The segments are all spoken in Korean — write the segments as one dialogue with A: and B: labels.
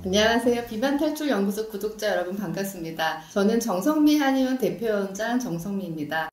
A: 안녕하세요. 비만탈출연구소 구독자 여러분 반갑습니다. 저는 정성미 한의원 대표원장 정성미입니다.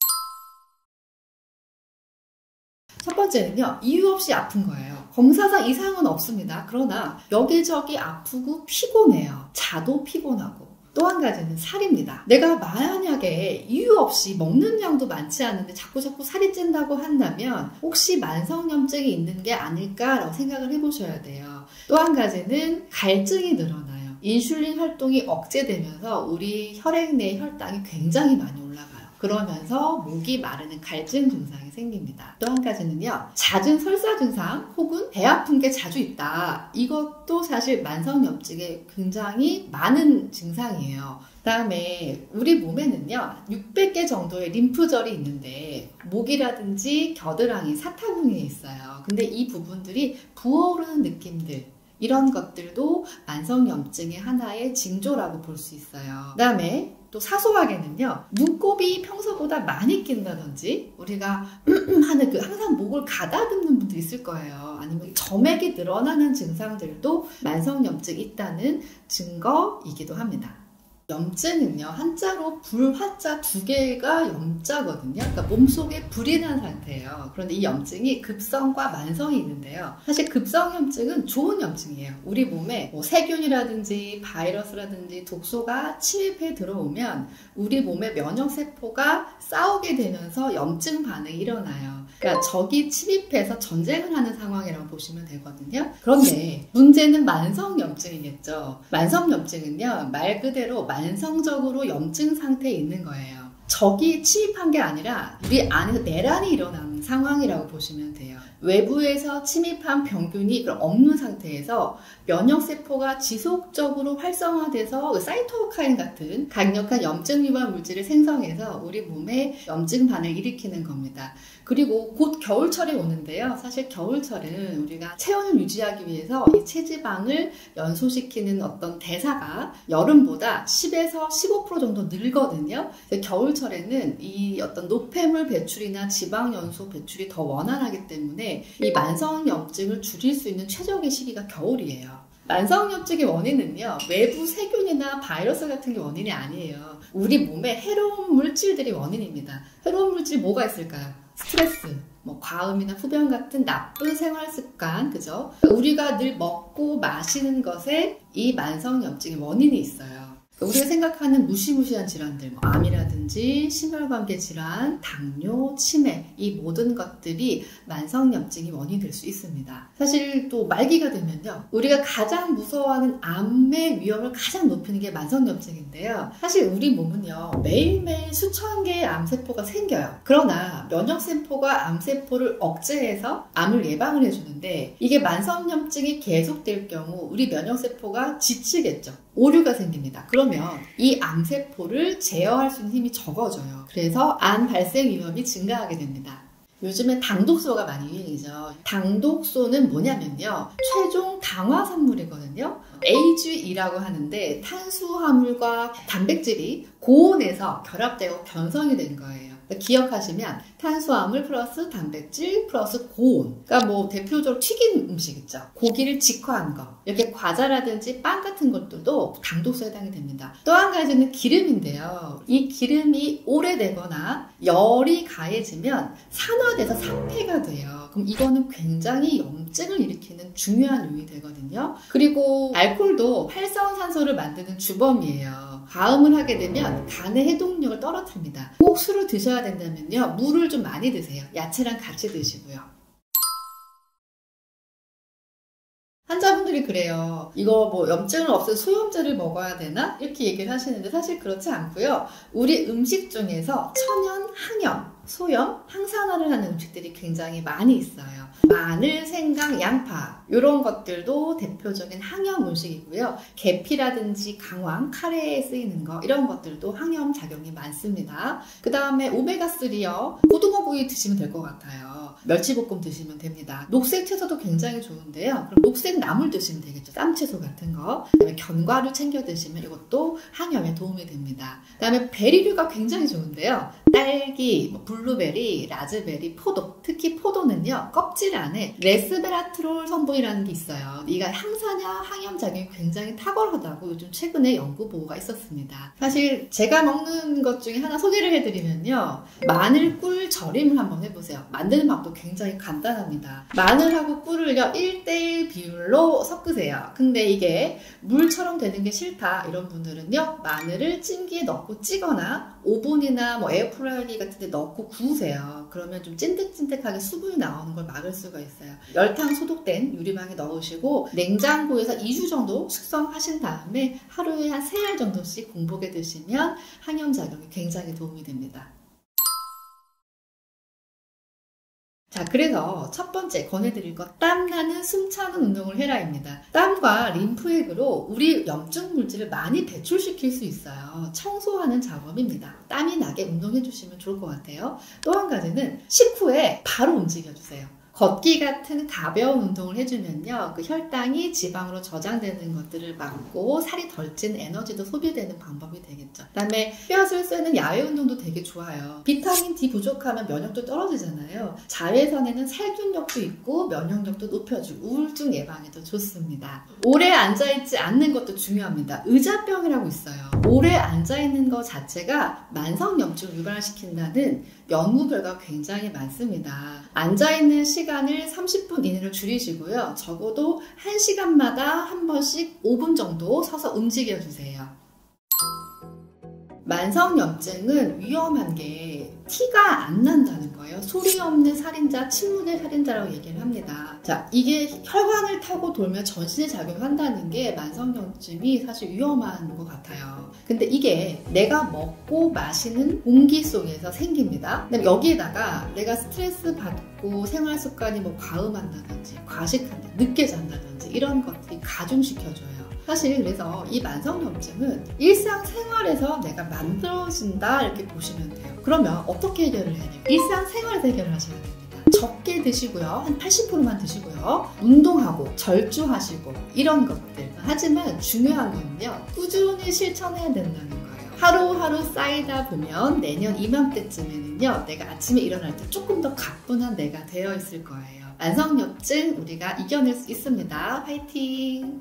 A: 첫 번째는요, 이유 없이 아픈 거예요. 검사상 이상은 없습니다. 그러나 여기저기 아프고 피곤해요. 자도 피곤하고. 또 한 가지는 살입니다. 내가 만약에 이유 없이 먹는 양도 많지 않은데 자꾸 살이 찐다고 한다면 혹시 만성염증이 있는 게 아닐까라고 생각을 해보셔야 돼요. 또 한 가지는 갈증이 늘어나요. 인슐린 활동이 억제되면서 우리 혈액 내 혈당이 굉장히 많이 올라가요. 그러면서 목이 마르는 갈증 증상이 생깁니다. 또 한 가지는요, 잦은 설사 증상 혹은 배 아픈 게 자주 있다. 이것도 사실 만성염증의 굉장히 많은 증상이에요. 그 다음에 우리 몸에는요 600개 정도의 림프절이 있는데 목이라든지 겨드랑이, 사타구니에 있어요. 근데 이 부분들이 부어오르는 느낌들, 이런 것들도 만성염증의 하나의 징조라고 볼 수 있어요. 그 다음에 또 사소하게는요, 눈곱이 평소보다 많이 낀다든지, 우리가 하는 항상 목을 가다듬는 분도 있을 거예요. 아니면 점액이 늘어나는 증상들도 만성염증이 있다는 증거이기도 합니다. 염증은요, 한자로 불, 화자 두 개가 염자거든요. 그러니까 몸속에 불이 난 상태예요. 그런데 이 염증이 급성과 만성이 있는데요. 사실 급성염증은 좋은 염증이에요. 우리 몸에 세균이라든지 바이러스라든지 독소가 침입해 들어오면 우리 몸의 면역세포가 싸우게 되면서 염증 반응이 일어나요. 그러니까 적이 침입해서 전쟁을 하는 상황이라고 보시면 되거든요. 그런데 문제는 만성염증이겠죠. 만성염증은요, 말 그대로 만성적으로 염증 상태에 있는 거예요. 적이 침입한 게 아니라 우리 안에서 내란이 일어나는 상황이라고 보시면 돼요. 외부에서 침입한 병균이 없는 상태에서 면역세포가 지속적으로 활성화돼서 사이토카인 같은 강력한 염증 유발 물질을 생성해서 우리 몸에 염증 반응을 일으키는 겁니다. 그리고 곧 겨울철이 오는데요. 사실 겨울철은 우리가 체온을 유지하기 위해서 이 체지방을 연소시키는 어떤 대사가 여름보다 10에서 15% 정도 늘거든요. 겨울철에는 이 어떤 노폐물 배출이나 지방 연소 배출이 더 원활하기 때문에 이 만성염증을 줄일 수 있는 최적의 시기가 겨울이에요. 만성염증의 원인은요, 외부 세균이나 바이러스 같은 게 원인이 아니에요. 우리 몸에 해로운 물질들이 원인입니다. 해로운 물질 뭐가 있을까요? 스트레스, 과음이나 흡연 같은 나쁜 생활 습관, 그죠? 우리가 늘 먹고 마시는 것에 이 만성염증의 원인이 있어요. 우리가 생각하는 무시무시한 질환들, 암이라든지 심혈관계 질환, 당뇨, 치매, 이 모든 것들이 만성염증이 원인이 될 수 있습니다. 사실 또 말기가 되면요, 우리가 가장 무서워하는 암의 위험을 가장 높이는 게 만성염증인데요. 사실 우리 몸은요, 매일매일 수천 개의 암세포가 생겨요. 그러나 면역세포가 암세포를 억제해서 암을 예방을 해주는데, 이게 만성염증이 계속될 경우 우리 면역세포가 지치겠죠. 오류가 생깁니다. 그러면 이 암세포를 제어할 수 있는 힘이 적어져요. 그래서 암 발생 위험이 증가하게 됩니다. 요즘에 당독소가 많이 유행이죠. 당독소는 뭐냐면요, 최종 당화산물이거든요. AGE라고 하는데 탄수화물과 단백질이 고온에서 결합되고 변성이 된 거예요. 기억하시면 탄수화물 플러스 단백질 플러스 고온, 그러니까 대표적으로 튀긴 음식 있죠. 고기를 직화한 거, 이렇게 과자라든지 빵 같은 것들도 당독소에 해당이 됩니다. 또 한 가지는 기름인데요. 이 기름이 오래되거나 열이 가해지면 산화돼서 산패가 돼요. 그럼 이거는 굉장히 염증을 일으키는 중요한 요인이 되거든요. 그리고 알코올도 활성산소를 만드는 주범이에요. 과음을 하게 되면 간의 해독력을 떨어뜨립니다. 꼭 술을 드셔야 된다면요, 물을 좀 많이 드세요. 야채랑 같이 드시고요. 환자분들이 그래요. 이거 염증을 없애서 소염제를 먹어야 되나? 이렇게 얘기를 하시는데 사실 그렇지 않고요. 우리 음식 중에서 천연, 항염, 소염, 항산화를 하는 음식들이 굉장히 많이 있어요. 마늘, 생강, 양파, 이런 것들도 대표적인 항염 음식이고요. 계피라든지 강황, 카레에 쓰이는 거, 이런 것들도 항염 작용이 많습니다. 그 다음에 오메가3요. 고등어 구이 드시면 될 것 같아요. 멸치볶음 드시면 됩니다. 녹색 채소도 굉장히 좋은데요. 그럼 녹색 나물 드시면 되겠죠. 쌈채소 같은 거. 그다음에 견과류 챙겨 드시면 이것도 항염에 도움이 됩니다. 그 다음에 베리류가 굉장히 좋은데요. 딸기, 블루베리, 라즈베리, 포도, 특히 포도는요 껍질 안에 레스베라트롤 성분이라는 게 있어요. 이가 항산화, 항염작용이 굉장히 탁월하다고 요즘 최근에 연구 보고가 있었습니다. 사실 제가 먹는 것 중에 하나 소개를 해드리면요, 마늘 꿀 절임을 한번 해보세요. 만드는 방법도 굉장히 간단합니다. 마늘하고 꿀을요 1:1 비율로 섞으세요. 근데 이게 물처럼 되는 게 싫다 이런 분들은요, 마늘을 찜기에 넣고 찌거나 오븐이나 뭐 에어프라이기 같은 데 넣고 구우세요. 그러면 좀 찐득찐득하게 수분이 나오는 걸 막을 수가 있어요. 열탕 소독된 유리망에 넣으시고 냉장고에서 2주 정도 숙성하신 다음에 하루에 한 3알 정도씩 공복에 드시면 항염작용이 굉장히 도움이 됩니다. 자, 그래서 첫 번째 권해드릴 거, 땀나는 숨차는 운동을 해라입니다. 땀과 림프액으로 우리 염증 물질을 많이 배출시킬 수 있어요. 청소하는 작업입니다. 땀이 나게 운동해주시면 좋을 것 같아요. 또 한 가지는 식후에 바로 움직여주세요. 걷기 같은 가벼운 운동을 해주면요, 그 혈당이 지방으로 저장되는 것들을 막고 살이 덜 찐 에너지도 소비되는 방법이 되겠죠. 그 다음에 뼈를 쓰는 야외 운동도 되게 좋아요. 비타민 D 부족하면 면역도 떨어지잖아요. 자외선에는 살균력도 있고 면역력도 높여주고 우울증 예방에도 좋습니다. 오래 앉아있지 않는 것도 중요합니다. 의자병이라고 있어요. 오래 앉아있는 것 자체가 만성염증을 유발시킨다는 연구 결과가 굉장히 많습니다. 앉아있는 시간을 30분 이내로 줄이시고요. 적어도 1시간마다 한 번씩 5분 정도 서서 움직여주세요. 만성염증은 위험한 게 티가 안 난다는 거예요. 소리 없는 살인자, 침묵의 살인자라고 얘기를 합니다. 자, 이게 혈관을 타고 돌면 전신에 작용한다는 게 만성염증이 사실 위험한 것 같아요. 근데 이게 내가 먹고 마시는 공기 속에서 생깁니다. 근데 여기에다가 내가 스트레스 받고 생활 습관이 뭐 과음한다든지, 과식한다, 늦게 잔다든지 이런 것들이 가중시켜줘요. 사실 그래서 이 만성염증은 일상생활에서 내가 만들어진다 이렇게 보시면 돼요. 그러면 어떻게 해결을 해야 돼요? 일상생활에서 해결을 하셔야 됩니다. 적게 드시고요. 한 80%만 드시고요. 운동하고 절주하시고 이런 것들. 하지만 중요한 거는요, 꾸준히 실천해야 된다는 거예요. 하루하루 쌓이다 보면 내년 이맘때쯤에는요, 내가 아침에 일어날 때 조금 더 가뿐한 내가 되어 있을 거예요. 만성염증 우리가 이겨낼 수 있습니다. 화이팅!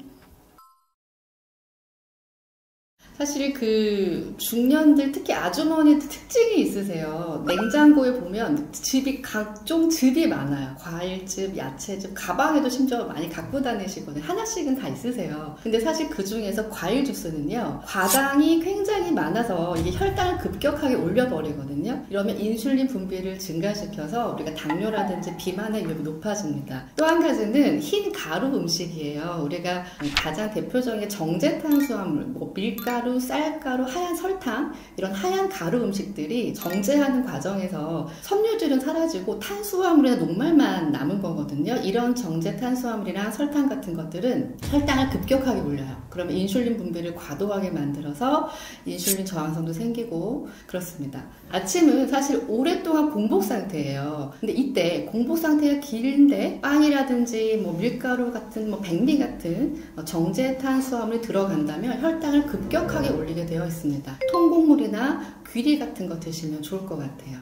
A: 사실 그 중년들, 특히 아주머니들 특징이 있으세요. 냉장고에 보면 즙이, 각종 즙이 많아요. 과일즙, 야채즙, 가방에도 심지어 많이 갖고 다니시거든요. 하나씩은 다 있으세요. 근데 사실 그 중에서 과일 주스는요, 과당이 굉장히 많아서 이게 혈당을 급격하게 올려버리거든요. 이러면 인슐린 분비를 증가시켜서 우리가 당뇨라든지 비만의 위험이 높아집니다. 또 한 가지는 흰 가루 음식이에요. 우리가 가장 대표적인 정제탄수화물, 뭐 밀가루, 쌀가루, 하얀 설탕, 이런 하얀 가루 음식들이 정제하는 과정에서 섬유질은 사라지고 탄수화물이나 녹말만 남은 거거든요. 이런 정제 탄수화물이랑 설탕 같은 것들은 혈당을 급격하게 올려요. 그러면 인슐린 분비를 과도하게 만들어서 인슐린 저항성도 생기고 그렇습니다. 아침은 사실 오랫동안 공복 상태예요. 근데 이때 공복 상태가 길인데 빵이라든지 뭐 밀가루 같은 뭐 백미 같은 정제 탄수화물이 들어간다면 혈당을 급격하게 올리게 되어 있습니다. 통곡물이나 귀리 같은 거 드시면 좋을 것 같아요.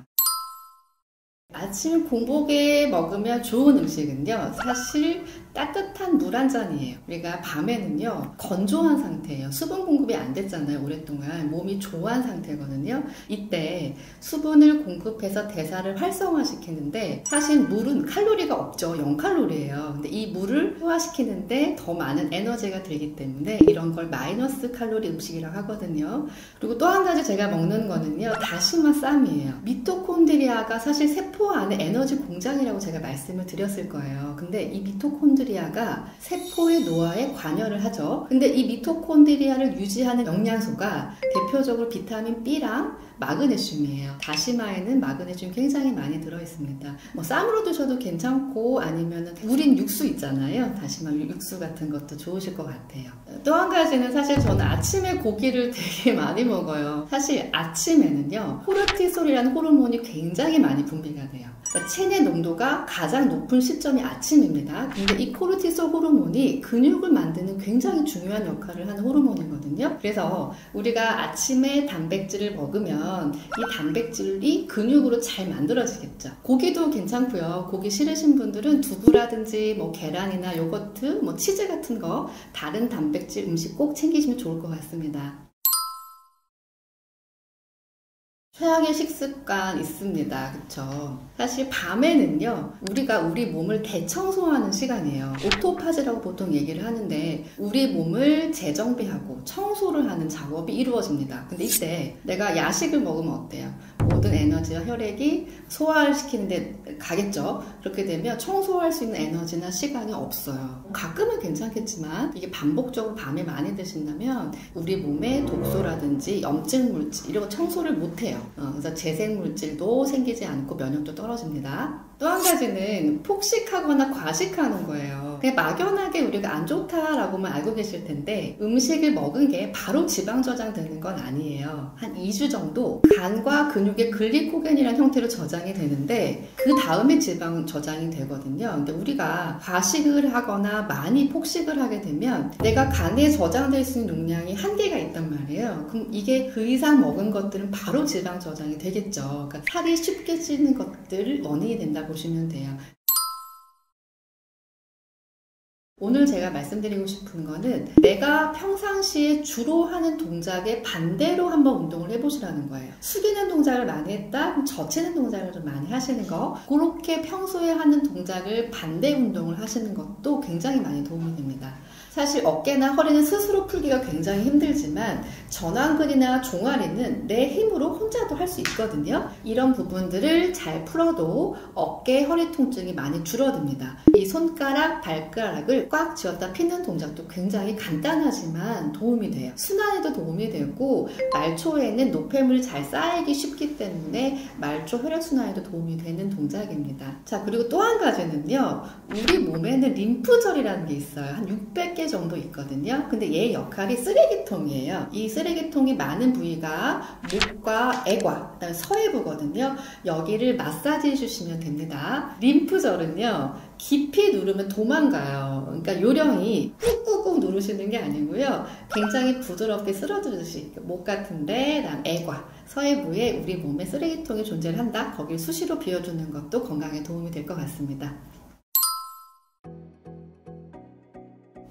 A: 아침 공복에 먹으면 좋은 음식은요, 사실 따뜻한 물 한 잔이에요. 우리가 밤에는요, 건조한 상태예요. 수분 공급이 안 됐잖아요. 오랫동안 몸이 조한 상태거든요. 이때 수분을 공급해서 대사를 활성화시키는데, 사실 물은 칼로리가 없죠. 0칼로리예요. 근데 이 물을 소화시키는데 더 많은 에너지가 들기 때문에 이런 걸 마이너스 칼로리 음식이라고 하거든요. 그리고 또 한 가지 제가 먹는 거는요, 다시마 쌈이에요. 미토콘드리아가 사실 세포 안에 에너지 공장이라고 제가 말씀을 드렸을 거예요. 근데 이 미토콘드리아가 세포의 노화에 관여를 하죠. 근데 이 미토콘드리아를 유지하는 영양소가 대표적으로 비타민 B랑 마그네슘이에요. 다시마에는 마그네슘 굉장히 많이 들어있습니다. 뭐 쌈으로 드셔도 괜찮고, 아니면 우린 육수 있잖아요. 다시마 육수 같은 것도 좋으실 것 같아요. 또 한 가지는 사실 저는 아침에 고기를 되게 많이 먹어요. 사실 아침에는요, 코르티솔이라는 호르몬이 굉장히 많이 분비가 돼요. 체내 농도가 가장 높은 시점이 아침입니다. 근데 이 코르티솔 호르몬이 근육을 만드는 굉장히 중요한 역할을 하는 호르몬이거든요. 그래서 우리가 아침에 단백질을 먹으면 이 단백질이 근육으로 잘 만들어지겠죠. 고기도 괜찮고요. 고기 싫으신 분들은 두부라든지 뭐 계란이나 요거트, 뭐 치즈 같은 거 다른 단백질 음식 꼭 챙기시면 좋을 것 같습니다. 최악의 식습관 있습니다. 그쵸? 사실 밤에는요, 우리가 우리 몸을 대청소하는 시간이에요. 오토파지라고 보통 얘기를 하는데, 우리 몸을 재정비하고 청소를 하는 작업이 이루어집니다. 근데 이때 내가 야식을 먹으면 어때요? 모든 에너지와 혈액이 소화를 시키는데 가겠죠? 그렇게 되면 청소할 수 있는 에너지나 시간이 없어요. 가끔은 괜찮겠지만, 이게 반복적으로 밤에 많이 드신다면, 우리 몸에 독소라든지 염증 물질, 이런 거 청소를 못해요. 그래서 재생물질도 생기지 않고 면역도 떨어집니다. 또 한 가지는 폭식하거나 과식하는 거예요. 그냥 막연하게 우리가 안 좋다라고만 알고 계실 텐데 음식을 먹은 게 바로 지방 저장되는 건 아니에요. 한 2주 정도 간과 근육의 글리코겐이라는 형태로 저장이 되는데 그 다음에 지방 저장이 되거든요. 근데 우리가 과식을 하거나 많이 폭식을 하게 되면 내가 간에 저장될 수 있는 용량이 한계가 있단 말이에요. 그럼 이게 그 이상 먹은 것들은 바로 지방 저장이 되겠죠. 그러니까 살이 쉽게 찌는 것들 원인이 된다 보시면 돼요. 오늘 제가 말씀드리고 싶은 거는 내가 평상시에 주로 하는 동작의 반대로 한번 운동을 해보시라는 거예요. 숙이는 동작을 많이 했다? 그럼 젖히는 동작을 좀 많이 하시는 거. 그렇게 평소에 하는 동작을 반대 운동을 하시는 것도 굉장히 많이 도움이 됩니다. 사실 어깨나 허리는 스스로 풀기가 굉장히 힘들지만 전완근이나 종아리는 내 힘으로 혼자도 할 수 있거든요. 이런 부분들을 잘 풀어도 어깨, 허리 통증이 많이 줄어듭니다. 이 손가락, 발가락을 꽉 쥐었다 피는 동작도 굉장히 간단하지만 도움이 돼요. 순환에도 도움이 되고 말초에는 노폐물이 잘 쌓이기 쉽기 때문에 말초 혈액순환에도 도움이 되는 동작입니다. 자, 그리고 또 한 가지는요. 우리 몸에는 림프절이라는 게 있어요. 한 600개 정도 있거든요. 근데 얘의 역할이 쓰레기통이에요. 이 쓰레기통이 많은 부위가 목과 애과, 그다음에 서해부거든요. 여기를 마사지 해주시면 됩니다. 림프절은요. 깊이 누르면 도망가요. 그러니까 요령이 꾹꾹꾹 누르시는 게 아니고요. 굉장히 부드럽게 쓸어주듯이 목 같은데, 그다음 애과, 서해부에 우리 몸에 쓰레기통이 존재를 한다. 거길 수시로 비워주는 것도 건강에 도움이 될 것 같습니다.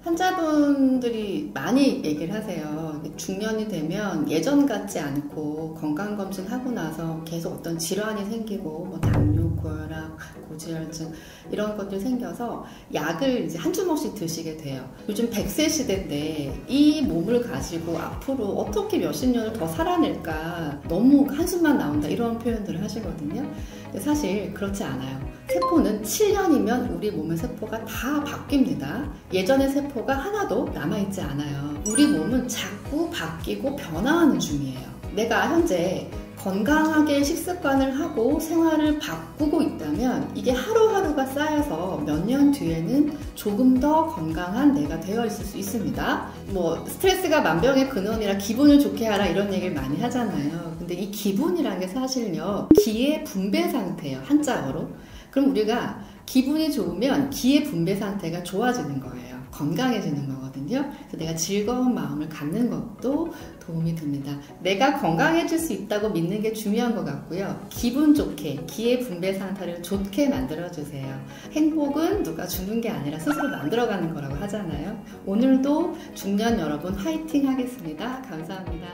A: 환자분들이 많이 얘기를 하세요. 중년이 되면 예전 같지 않고 건강검진 하고 나서 계속 어떤 질환이 생기고 뭐 당뇨, 고혈압, 고지혈증 이런 것들이 생겨서 약을 이제 한 주먹씩 드시게 돼요. 요즘 100세 시대인데 이 몸을 가지고 앞으로 어떻게 몇십 년을 더 살아낼까 너무 한숨만 나온다 이런 표현들을 하시거든요. 근데 사실 그렇지 않아요. 세포는 7년이면 우리 몸의 세포가 다 바뀝니다. 예전의 세포가 하나도 남아있지 않아요. 우리 몸은 자꾸 바뀌고 변화하는 중이에요. 내가 현재 건강하게 식습관을 하고 생활을 바꾸고 있다면 이게 하루하루가 쌓여서 몇 년 뒤에는 조금 더 건강한 내가 되어 있을 수 있습니다. 뭐 스트레스가 만병의 근원이라 기분을 좋게 하라 이런 얘기를 많이 하잖아요. 근데 이 기분이라는 게 사실요 기의 분배 상태예요. 한자어로. 그럼 우리가 기분이 좋으면 기의 분배 상태가 좋아지는 거예요. 건강해지는 거거든요. 그래서 내가 즐거운 마음을 갖는 것도 도움이 됩니다. 내가 건강해질 수 있다고 믿는 게 중요한 것 같고요. 기분 좋게 기의 분배 상태를 좋게 만들어주세요. 행복은 누가 주는 게 아니라 스스로 만들어가는 거라고 하잖아요. 오늘도 중년 여러분 화이팅 하겠습니다. 감사합니다.